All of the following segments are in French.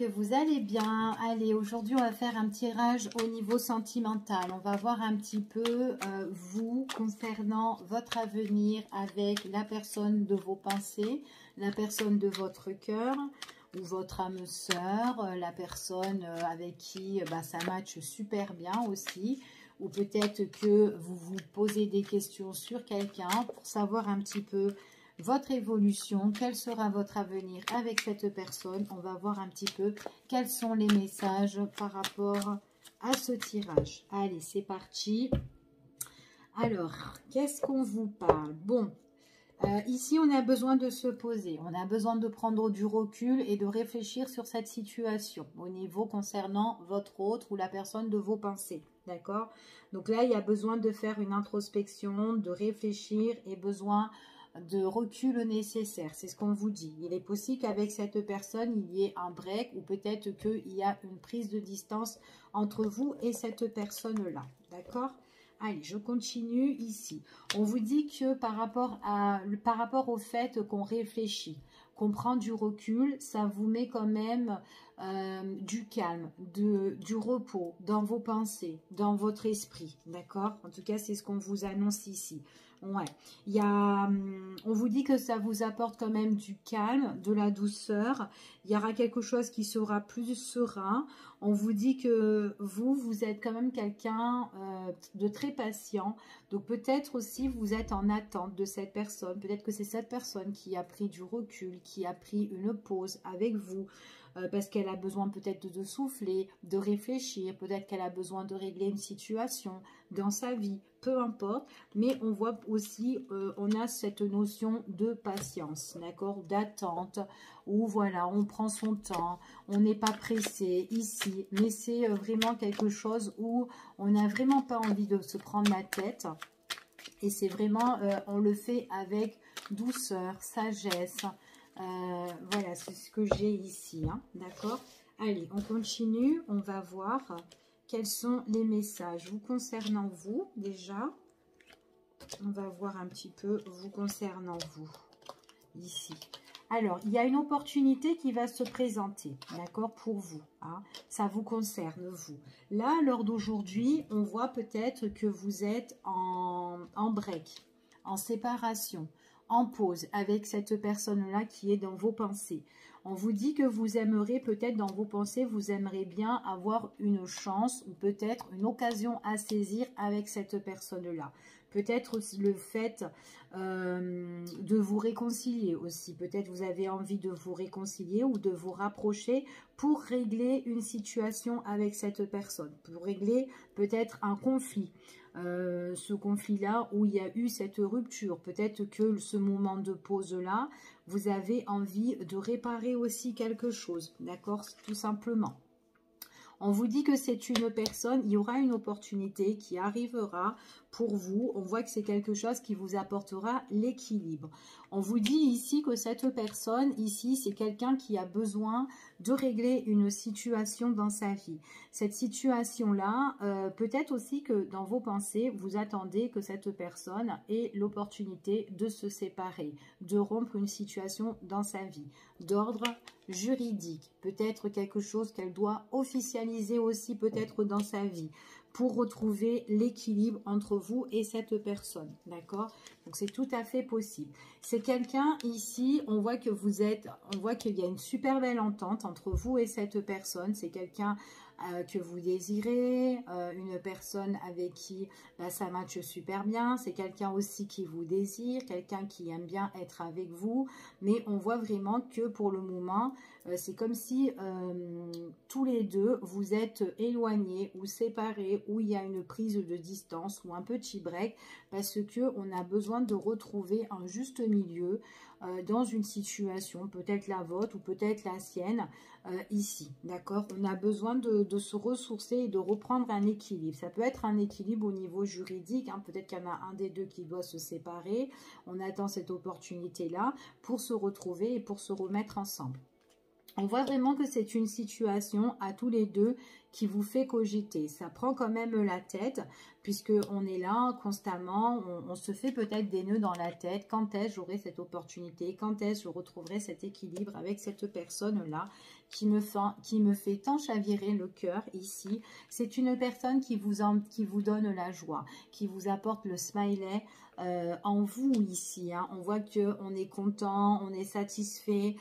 que vous allez bien. Allez, aujourd'hui, on va faire un tirage au niveau sentimental. On va voir un petit peu vous concernant votre avenir avec la personne de vos pensées, la personne de votre cœur ou votre âme sœur, la personne avec qui ça match super bien aussi. Ou peut-être que vous vous posez des questions sur quelqu'un pour savoir un petit peu votre évolution, quel sera votre avenir avec cette personne. On va voir un petit peu quels sont les messages par rapport à ce tirage. Allez, c'est parti. Alors, qu'est-ce qu'on vous parle? Bon, ici, on a besoin de se poser. On a besoin de prendre du recul et de réfléchir sur cette situation au niveau concernant votre autre ou la personne de vos pensées. D'accord? Donc là, il y a besoin de faire une introspection, de réfléchir et besoin de recul nécessaire. C'est ce qu'on vous dit. Il est possible qu'avec cette personne, il y ait un break ou peut-être qu'il y a une prise de distance entre vous et cette personne-là. D'accord? Allez, je continue ici. On vous dit que par rapport au fait qu'on réfléchit, qu'on prend du recul, ça vous met quand même du calme, du repos dans vos pensées, dans votre esprit. D'accord? En tout cas, c'est ce qu'on vous annonce ici. Ouais. On vous dit que ça vous apporte quand même du calme, de la douceur. Il y aura quelque chose qui sera plus serein. On vous dit que vous êtes quand même quelqu'un de très patient. Donc peut-être aussi vous êtes en attente de cette personne. Peut-être que c'est cette personne qui a pris du recul, qui a pris une pause avec vous. Parce qu'elle a besoin peut-être de souffler, de réfléchir. Peut-être qu'elle a besoin de régler une situation dans sa vie. Peu importe. Mais on voit aussi, on a cette notion de patience, d'accord, d'attente, où voilà, on prend son temps, on n'est pas pressé ici, mais c'est vraiment quelque chose où on n'a vraiment pas envie de se prendre la tête, et c'est vraiment, on le fait avec douceur, sagesse, voilà, c'est ce que j'ai ici, hein, d'accord. Allez, on continue, on va voir quels sont les messages vous concernant vous, déjà. On va voir un petit peu vous concernant vous, ici. Alors, il y a une opportunité qui va se présenter, d'accord, pour vous. Hein, ça vous concerne, vous. Là, lors d'aujourd'hui, on voit peut-être que vous êtes en break, en séparation, en pause avec cette personne-là qui est dans vos pensées. On vous dit que vous aimeriez peut-être dans vos pensées, vous aimeriez bien avoir une chance ou peut-être une occasion à saisir avec cette personne-là. Peut-être aussi le fait de vous réconcilier aussi. Peut-être vous avez envie de vous réconcilier ou de vous rapprocher pour régler une situation avec cette personne. Pour régler peut-être un conflit. Ce conflit-là où il y a eu cette rupture. Peut-être que ce moment de pause-là, vous avez envie de réparer aussi quelque chose. D'accord? Tout simplement. On vous dit que c'est une personne, il y aura une opportunité qui arrivera pour vous. On voit que c'est quelque chose qui vous apportera l'équilibre. On vous dit ici que cette personne, ici, c'est quelqu'un qui a besoin de régler une situation dans sa vie. Cette situation-là, peut-être aussi que dans vos pensées, vous attendez que cette personne ait l'opportunité de se séparer, de rompre une situation dans sa vie, d'ordre juridique, peut-être quelque chose qu'elle doit officialiser aussi peut-être dans sa vie pour retrouver l'équilibre entre vous et cette personne, d'accord? Donc c'est tout à fait possible. C'est quelqu'un ici, on voit que on voit qu'il y a une super belle entente entre vous et cette personne. C'est quelqu'un que vous désirez, une personne avec qui ça matche super bien. C'est quelqu'un aussi qui vous désire, quelqu'un qui aime bien être avec vous. Mais on voit vraiment que pour le moment, c'est comme si tous les deux, vous êtes éloignés ou séparés, où il y a une prise de distance ou un petit break, parce qu'on a besoin de retrouver un juste milieu dans une situation, peut-être la vôtre ou peut-être la sienne, ici, d'accord? On a besoin de se ressourcer et de reprendre un équilibre. Ça peut être un équilibre au niveau juridique, hein, peut-être qu'il y en a un des deux qui doit se séparer. On attend cette opportunité-là pour se retrouver et pour se remettre ensemble. On voit vraiment que c'est une situation à tous les deux qui vous fait cogiter. Ça prend quand même la tête, puisqu'on est là constamment, on se fait peut-être des nœuds dans la tête. Quand est-ce que j'aurai cette opportunité? Quand est-ce que je retrouverai cet équilibre avec cette personne-là qui me fait tant chavirer le cœur ici. C'est une personne qui vous donne la joie, qui vous apporte le smiley en vous ici. Hein. On voit qu'on est content, on est satisfait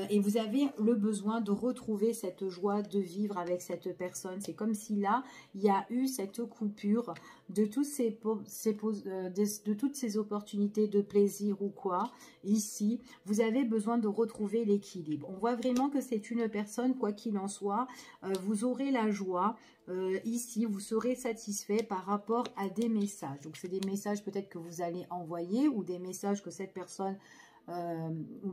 et vous avez le besoin de retrouver cette joie de vivre avec cette personne. C'est comme si là, il y a eu cette coupure de toutes ces opportunités de plaisir ou quoi. Ici, vous avez besoin de retrouver l'équilibre. On voit vraiment que c'est une personne, quoi qu'il en soit, vous aurez la joie. Ici, vous serez satisfait par rapport à des messages. Donc, c'est des messages peut-être que vous allez envoyer ou des messages que cette personne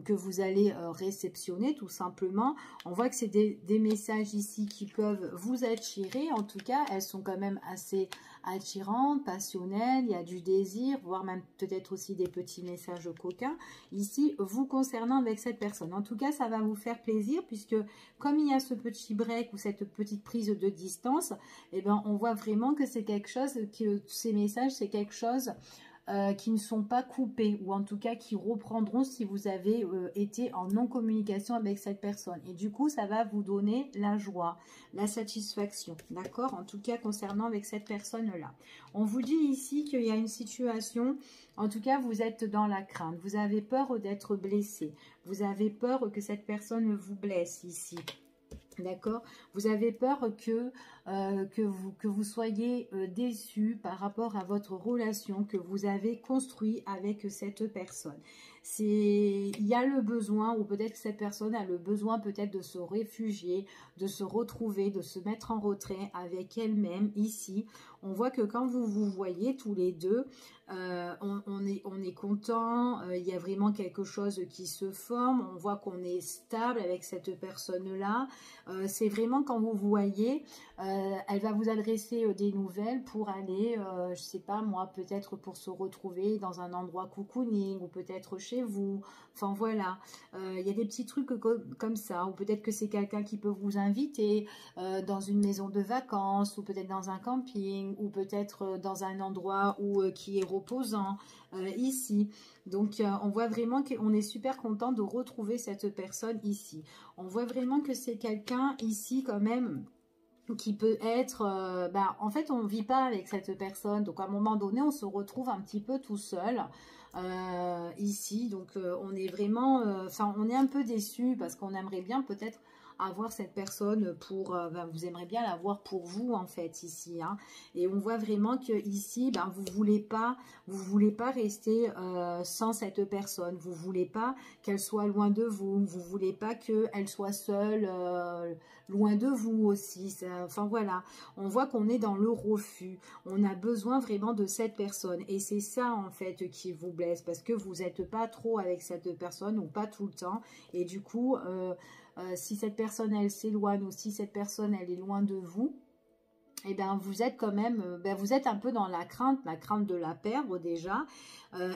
que vous allez réceptionner tout simplement. On voit que c'est des messages ici qui peuvent vous attirer. En tout cas, elles sont quand même assez attirantes, passionnelles. Il y a du désir, voire même peut-être aussi des petits messages coquins. Ici, vous concernant avec cette personne. En tout cas, ça va vous faire plaisir puisque comme il y a ce petit break ou cette petite prise de distance, eh ben, on voit vraiment que c'est quelque chose, que ces messages, c'est quelque chose qui ne sont pas coupés ou en tout cas qui reprendront si vous avez été en non-communication avec cette personne. Et du coup, ça va vous donner la joie, la satisfaction, d'accord? En tout cas, concernant avec cette personne-là. On vous dit ici qu'il y a une situation, en tout cas, vous êtes dans la crainte. Vous avez peur d'être blessé. Vous avez peur que cette personne vous blesse ici. D'accord? Vous avez peur que vous soyez déçu par rapport à votre relation que vous avez construite avec cette personne. Il y a le besoin, ou peut-être que cette personne a le besoin peut-être de se réfugier, de se retrouver, de se mettre en retrait avec elle-même ici. On voit que quand vous vous voyez tous les deux, on est content, il y a vraiment quelque chose qui se forme, on voit qu'on est stable avec cette personne-là. C'est vraiment quand vous voyez, elle va vous adresser des nouvelles pour aller, je sais pas moi, peut-être pour se retrouver dans un endroit cocooning ou peut-être chez vous. Enfin voilà, il y a des petits trucs comme ça, ou peut-être que c'est quelqu'un qui peut vous inviter dans une maison de vacances ou peut-être dans un camping ou peut-être dans un endroit qui est reposant ici. Donc on voit vraiment qu'on est super content de retrouver cette personne ici. On voit vraiment que c'est quelqu'un ici quand même qui peut être, en fait on ne vit pas avec cette personne, donc à un moment donné on se retrouve un petit peu tout seul ici, donc on est vraiment, on est un peu déçu parce qu'on aimerait bien peut-être avoir cette personne pour, vous aimeriez bien l'avoir pour vous en fait ici, hein. Et on voit vraiment que ici, vous voulez pas rester sans cette personne, vous voulez pas qu'elle soit loin de vous, vous voulez pas qu'elle soit seule loin de vous aussi, enfin voilà, on voit qu'on est dans le refus, on a besoin vraiment de cette personne et c'est ça en fait qui vous blesse parce que vous n'êtes pas trop avec cette personne ou pas tout le temps et du coup si cette personne elle s'éloigne ou si cette personne elle est loin de vous, et bien vous êtes quand même, vous êtes un peu dans la crainte de la perdre déjà,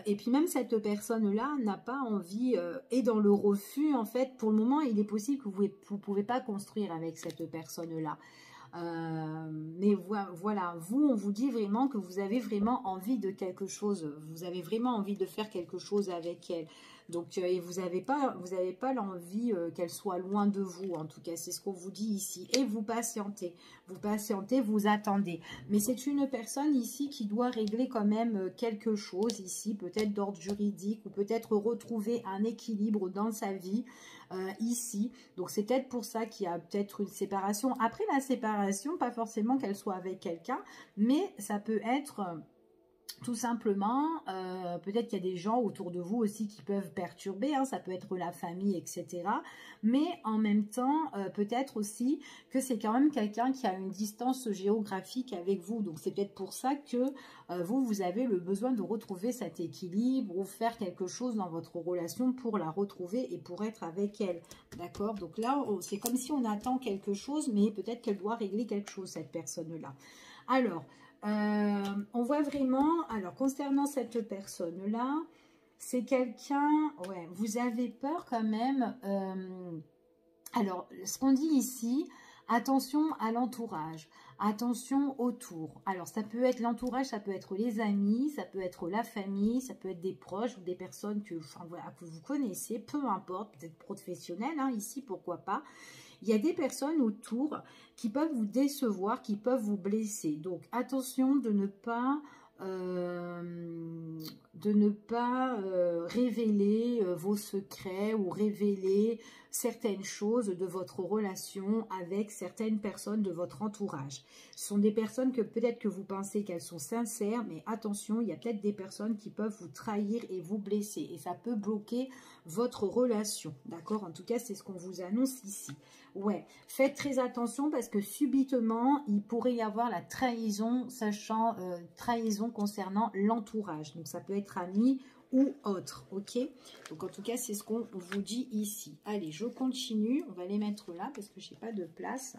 et puis même cette personne-là n'a pas envie, est dans le refus en fait, pour le moment il est possible que vous pouvez pas construire avec cette personne-là. Mais voilà, vous, on vous dit vraiment que vous avez vraiment envie de quelque chose, vous avez vraiment envie de faire quelque chose avec elle. Donc, et vous n'avez pas l'envie qu'elle soit loin de vous, en tout cas, c'est ce qu'on vous dit ici. Et vous patientez, vous attendez. Mais c'est une personne ici qui doit régler quand même quelque chose ici, peut-être d'ordre juridique ou peut-être retrouver un équilibre dans sa vie ici. Donc, c'est peut-être pour ça qu'il y a peut-être une séparation. Après la séparation, pas forcément qu'elle soit avec quelqu'un, mais ça peut être... tout simplement, peut-être qu'il y a des gens autour de vous aussi qui peuvent perturber, hein, ça peut être la famille, etc. Mais en même temps, peut-être aussi que c'est quand même quelqu'un qui a une distance géographique avec vous. Donc c'est peut-être pour ça que vous avez le besoin de retrouver cet équilibre ou faire quelque chose dans votre relation pour la retrouver et pour être avec elle. D'accord? Donc là, c'est comme si on attend quelque chose, mais peut-être qu'elle doit régler quelque chose, cette personne-là. Alors... on voit vraiment, alors concernant cette personne-là, c'est quelqu'un, ouais, vous avez peur quand même, alors ce qu'on dit ici, attention à l'entourage, attention autour. Alors ça peut être l'entourage, ça peut être les amis, ça peut être la famille, ça peut être des proches ou des personnes que, enfin, voilà, que vous connaissez, peu importe, peut-être professionnels, hein, ici pourquoi pas. Il y a des personnes autour qui peuvent vous décevoir, qui peuvent vous blesser. Donc, attention de ne pas révéler vos secrets ou révéler certaines choses de votre relation avec certaines personnes de votre entourage. Ce sont des personnes que peut-être que vous pensez qu'elles sont sincères, mais attention, il y a peut-être des personnes qui peuvent vous trahir et vous blesser et ça peut bloquer votre relation, d'accord? En tout cas, c'est ce qu'on vous annonce ici. Ouais, faites très attention parce que subitement, il pourrait y avoir la trahison, sachant trahison concernant l'entourage. Donc, ça peut être ami ou autre, ok? Donc, en tout cas, c'est ce qu'on vous dit ici. Allez, je continue. On va les mettre là parce que je n'ai pas de place.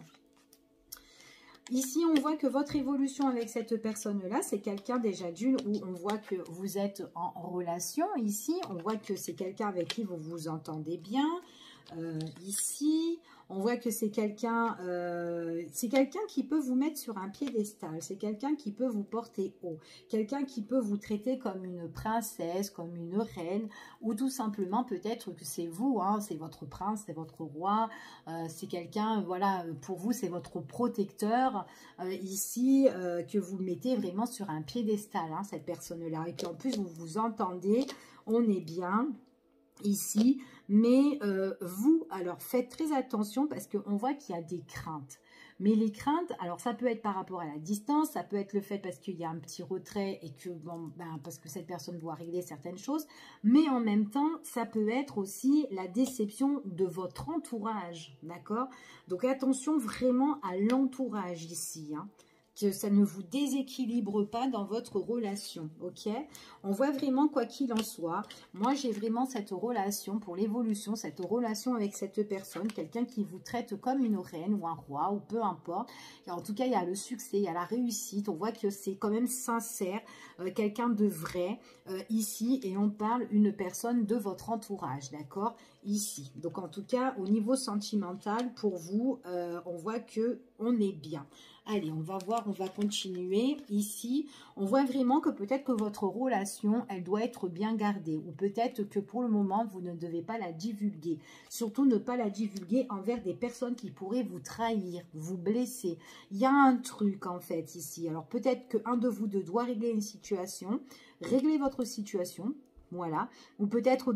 Ici, on voit que votre évolution avec cette personne-là, c'est quelqu'un déjà d'une où on voit que vous êtes en relation. Ici, on voit que c'est quelqu'un avec qui vous vous entendez bien. Ici, on voit que c'est quelqu'un qui peut vous mettre sur un piédestal, c'est quelqu'un qui peut vous porter haut, quelqu'un qui peut vous traiter comme une princesse, comme une reine, ou tout simplement peut-être que c'est vous, hein, c'est votre prince, c'est votre roi, c'est quelqu'un, voilà, pour vous c'est votre protecteur, ici, que vous mettez vraiment sur un piédestal, hein, cette personne-là, et qu'en plus vous vous entendez, on est bien ici, mais vous, alors faites très attention parce qu'on voit qu'il y a des craintes. Mais les craintes, alors ça peut être par rapport à la distance, ça peut être le fait parce qu'il y a un petit retrait et que, bon, parce que cette personne doit régler certaines choses, mais en même temps, ça peut être aussi la déception de votre entourage, d'accord? Donc attention vraiment à l'entourage ici, hein. Que ça ne vous déséquilibre pas dans votre relation, ok? On voit vraiment, quoi qu'il en soit, moi j'ai vraiment cette relation pour l'évolution, cette relation avec cette personne, quelqu'un qui vous traite comme une reine ou un roi, ou peu importe. Et en tout cas, il y a le succès, il y a la réussite, on voit que c'est quand même sincère, quelqu'un de vrai ici, et on parle une personne de votre entourage, d'accord? Ici. Donc en tout cas, au niveau sentimental, pour vous, on voit que on est bien. Allez, on va voir, on va continuer. Ici, on voit vraiment que peut-être que votre relation, elle doit être bien gardée. Ou peut-être que pour le moment, vous ne devez pas la divulguer. Surtout ne pas la divulguer envers des personnes qui pourraient vous trahir, vous blesser. Il y a un truc en fait ici. Alors peut-être qu'un de vous deux doit régler une situation. Réglez votre situation. Voilà. Ou peut-être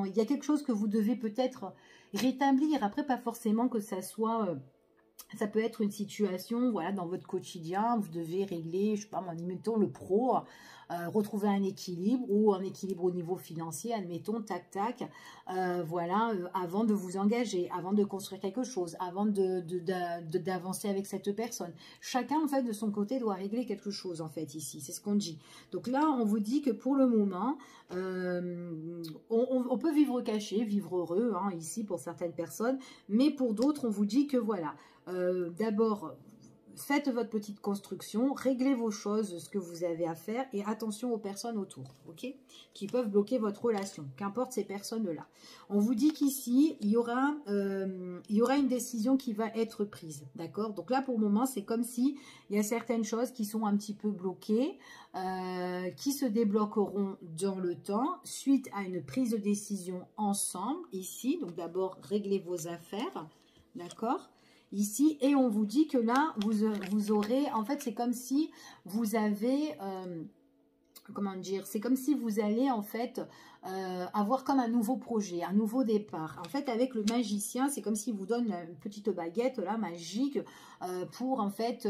il y a quelque chose que vous devez peut-être rétablir. Après, pas forcément que ça soit... ça peut être une situation, voilà, dans votre quotidien, vous devez régler, je sais pas, admettons le pro, retrouver un équilibre ou un équilibre au niveau financier, admettons, tac, tac, voilà, avant de vous engager, avant de construire quelque chose, avant d'avancer avec cette personne. Chacun, en fait, de son côté, doit régler quelque chose, en fait, ici, c'est ce qu'on dit. Donc là, on vous dit que pour le moment, on peut vivre caché, vivre heureux, hein, ici, pour certaines personnes, mais pour d'autres, on vous dit que, voilà, d'abord, faites votre petite construction, réglez vos choses, ce que vous avez à faire, et attention aux personnes autour, ok, qui peuvent bloquer votre relation, qu'importe ces personnes-là. On vous dit qu'ici, il y aura une décision qui va être prise, d'accord? Donc là, pour le moment, c'est comme si il y a certaines choses qui sont un petit peu bloquées, qui se débloqueront dans le temps, suite à une prise de décision ensemble, ici. Donc d'abord, réglez vos affaires, d'accord? Ici, et on vous dit que là, vous aurez, en fait, c'est comme si vous avez, comment dire, c'est comme si vous allez, en fait, avoir comme un nouveau projet, un nouveau départ. En fait, avec le magicien, c'est comme s'il vous donne une petite baguette, là, magique, pour, en fait,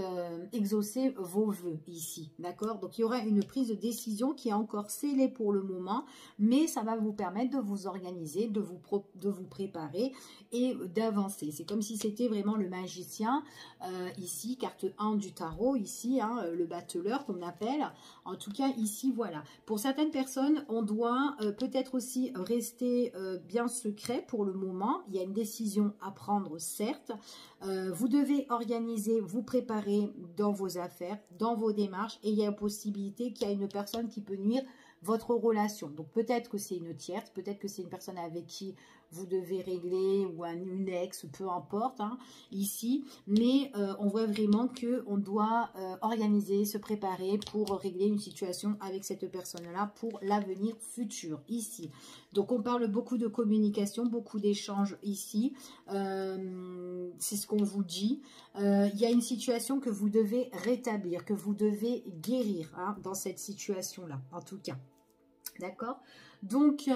exaucer vos vœux, ici, d'accord? Donc, il y aura une prise de décision qui est encore scellée pour le moment, mais ça va vous permettre de vous organiser, de vous préparer et d'avancer. C'est comme si c'était vraiment le magicien, ici, carte 1 du tarot, ici, hein, le battleur qu'on appelle. En tout cas, ici, voilà. Pour certaines personnes, on doit peut-être aussi rester bien secret pour le moment. Il y a une décision à prendre, certes. Vous devez organiser, vous préparer dans vos affaires, dans vos démarches, et il y a une possibilité qu'il y a une personne qui peut nuire votre relation. Donc peut-être que c'est une tierce, peut-être que c'est une personne avec qui vous devez régler, ou une ex, peu importe, hein, ici. Mais on voit vraiment qu'on doit organiser, se préparer pour régler une situation avec cette personne-là pour l'avenir futur, ici. Donc, on parle beaucoup de communication, beaucoup d'échanges ici. C'est ce qu'on vous dit. Il y a une situation que vous devez rétablir, que vous devez guérir, hein, dans cette situation-là, en tout cas. D'accord? Donc,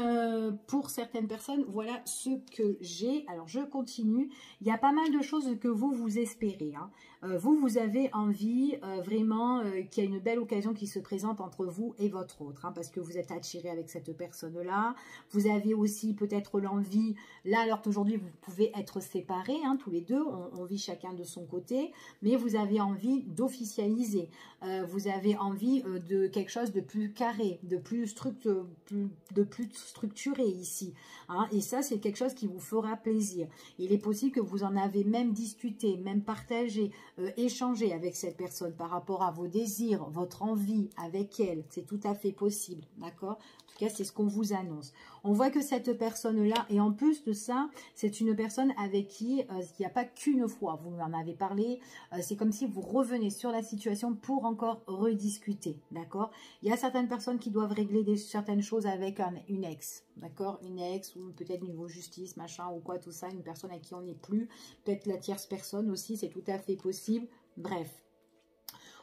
pour certaines personnes, voilà ce que j'ai. Alors, je continue. Il y a pas mal de choses que vous espérez, hein. Vous avez envie vraiment qu'il y a une belle occasion qui se présente entre vous et votre autre, hein, parce que vous êtes attiré avec cette personne-là. Vous avez aussi peut-être l'envie, là, alors qu'aujourd'hui, vous pouvez être séparés, hein, tous les deux, on vit chacun de son côté, mais vous avez envie d'officialiser. Vous avez envie de quelque chose de plus carré, de plus structuré ici, hein, et ça, c'est quelque chose qui vous fera plaisir. Il est possible que vous en avez même discuté, même partagé, échanger avec cette personne par rapport à vos désirs, votre envie avec elle. C'est tout à fait possible, d'accord? En tout cas, c'est ce qu'on vous annonce. On voit que cette personne-là, et en plus de ça, c'est une personne avec qui il n'y a pas qu'une fois, vous en avez parlé, c'est comme si vous revenez sur la situation pour encore rediscuter, d'accord? Il y a certaines personnes qui doivent régler certaines choses avec une ex, d'accord? Une ex, ou peut-être niveau justice, machin, ou quoi, tout ça, une personne à qui on n'est plus, peut-être la tierce personne aussi, c'est tout à fait possible. Bref,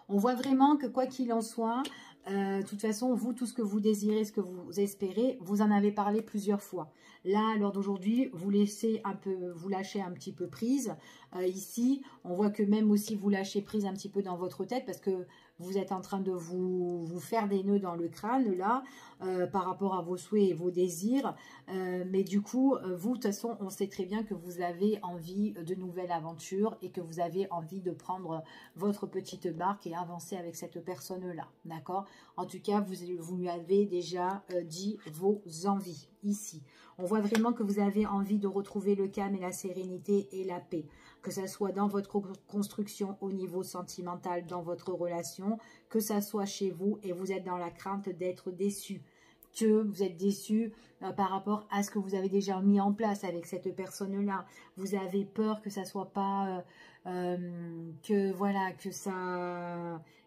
on voit vraiment que quoi qu'il en soit, de toute façon, vous, tout ce que vous désirez, ce que vous espérez, vous en avez parlé plusieurs fois. Là, lors d'aujourd'hui, vous lâchez un petit peu prise. Ici, on voit que même aussi vous lâchez prise un petit peu dans votre tête parce que vous êtes en train de vous faire des nœuds dans le crâne, là, par rapport à vos souhaits et vos désirs. Mais du coup, vous, de toute façon, on sait très bien que vous avez envie de nouvelles aventures et que vous avez envie de prendre votre petite barque et avancer avec cette personne-là, d'accord? En tout cas, vous lui avez déjà dit vos envies ici. On voit vraiment que vous avez envie de retrouver le calme et la sérénité et la paix. Que ça soit dans votre construction au niveau sentimental, dans votre relation, que ça soit chez vous et vous êtes dans la crainte d'être déçu. Que vous êtes déçu par rapport à ce que vous avez déjà mis en place avec cette personne-là. Vous avez peur que ça soit pas...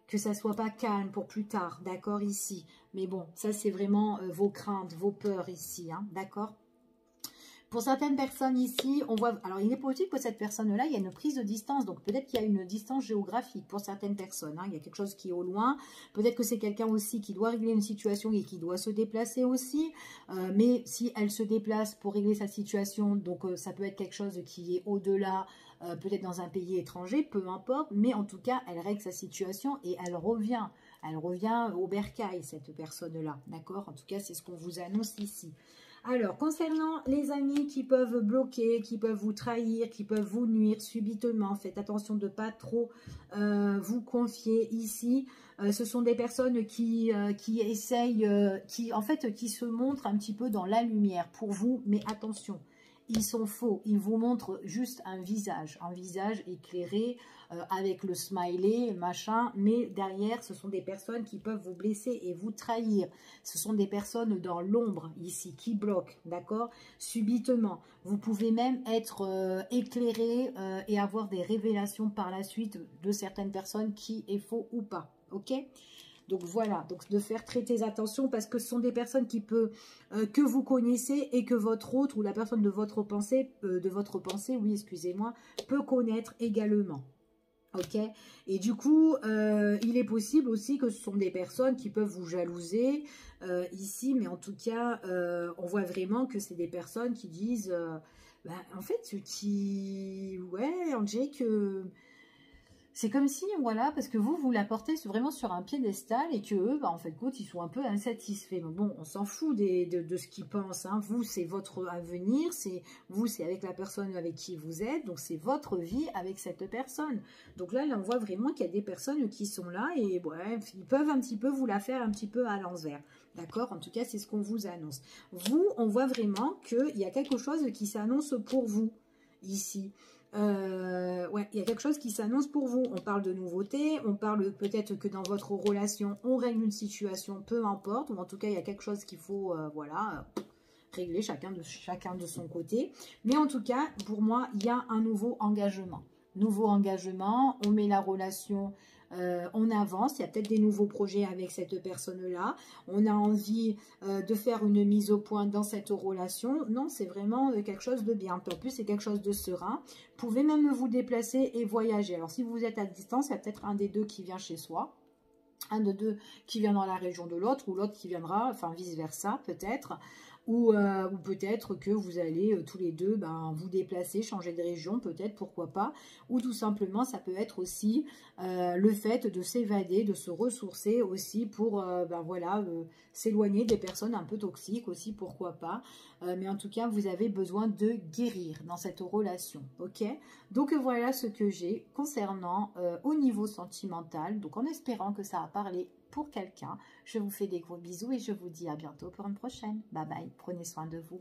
que ça soit pas calme pour plus tard, d'accord, ici. Mais bon, ça c'est vraiment vos craintes, vos peurs ici, hein, d'accord. Pour certaines personnes ici, on voit... Alors, il est possible que cette personne-là, il y a une prise de distance. Donc, peut-être qu'il y a une distance géographique pour certaines personnes, hein. Il y a quelque chose qui est au loin. Peut-être que c'est quelqu'un aussi qui doit régler une situation et qui doit se déplacer aussi. Mais si elle se déplace pour régler sa situation, donc ça peut être quelque chose qui est au-delà, peut-être dans un pays étranger, peu importe. Mais en tout cas, elle règle sa situation et elle revient. Elle revient au bercail, cette personne-là. D'accord? En tout cas, c'est ce qu'on vous annonce ici. Alors, concernant les amis qui peuvent bloquer, qui peuvent vous trahir, qui peuvent vous nuire subitement, faites attention de ne pas trop vous confier ici. Ce sont des personnes qui essayent, qui se montrent un petit peu dans la lumière pour vous, mais attention, ils sont faux. Ils vous montrent juste un visage éclairé avec le smiley, machin, mais derrière, ce sont des personnes qui peuvent vous blesser et vous trahir. Ce sont des personnes dans l'ombre ici qui bloquent, d'accord? Subitement. Vous pouvez même être éclairé et avoir des révélations par la suite de certaines personnes qui est faux ou pas, ok? Donc voilà, donc de faire très attention parce que ce sont des personnes que vous connaissez et que votre autre ou la personne de votre pensée, oui, excusez-moi, peut connaître également. Ok, et du coup, il est possible aussi que ce sont des personnes qui peuvent vous jalouser ici, mais en tout cas, on voit vraiment que c'est des personnes qui disent, en fait, ouais, on dirait que c'est comme si, voilà, parce que vous la portez vraiment sur un piédestal et que eux, en fait, ils sont un peu insatisfaits. Mais bon, on s'en fout de ce qu'ils pensent, hein. Vous, c'est votre avenir, c'est avec la personne avec qui vous êtes, donc c'est votre vie avec cette personne. Donc là, on voit vraiment qu'il y a des personnes qui sont là et bref, ils peuvent un petit peu vous la faire un petit peu à l'envers. D'accord? En tout cas, c'est ce qu'on vous annonce. Vous, on voit vraiment qu'il y a quelque chose qui s'annonce pour vous, ici. Ouais, il y a quelque chose qui s'annonce pour vous. On parle de nouveautés, on parle peut-être que dans votre relation, on règle une situation, peu importe, ou en tout cas, il y a quelque chose qu'il faut, voilà, régler chacun de son côté. Mais en tout cas, pour moi, il y a un nouveau engagement. Nouveau engagement, on met la relation, on avance, il y a peut-être des nouveaux projets avec cette personne-là. On a envie de faire une mise au point dans cette relation. Non, c'est vraiment quelque chose de bien. En plus, c'est quelque chose de serein. Vous pouvez même vous déplacer et voyager. Alors, si vous êtes à distance, il y a peut-être un des deux qui vient chez soi. Un de deux qui vient dans la région de l'autre, ou l'autre qui viendra, enfin vice-versa peut-être. Ou peut-être que vous allez tous les deux vous déplacer, changer de région, peut-être, pourquoi pas. Ou tout simplement, ça peut être aussi le fait de s'évader, de se ressourcer aussi pour voilà, s'éloigner des personnes un peu toxiques aussi, pourquoi pas. Mais en tout cas, vous avez besoin de guérir dans cette relation, ok? Donc voilà ce que j'ai concernant au niveau sentimental. Donc en espérant que ça a parlé pour quelqu'un. Je vous fais des gros bisous et je vous dis à bientôt pour une prochaine. Bye bye, prenez soin de vous.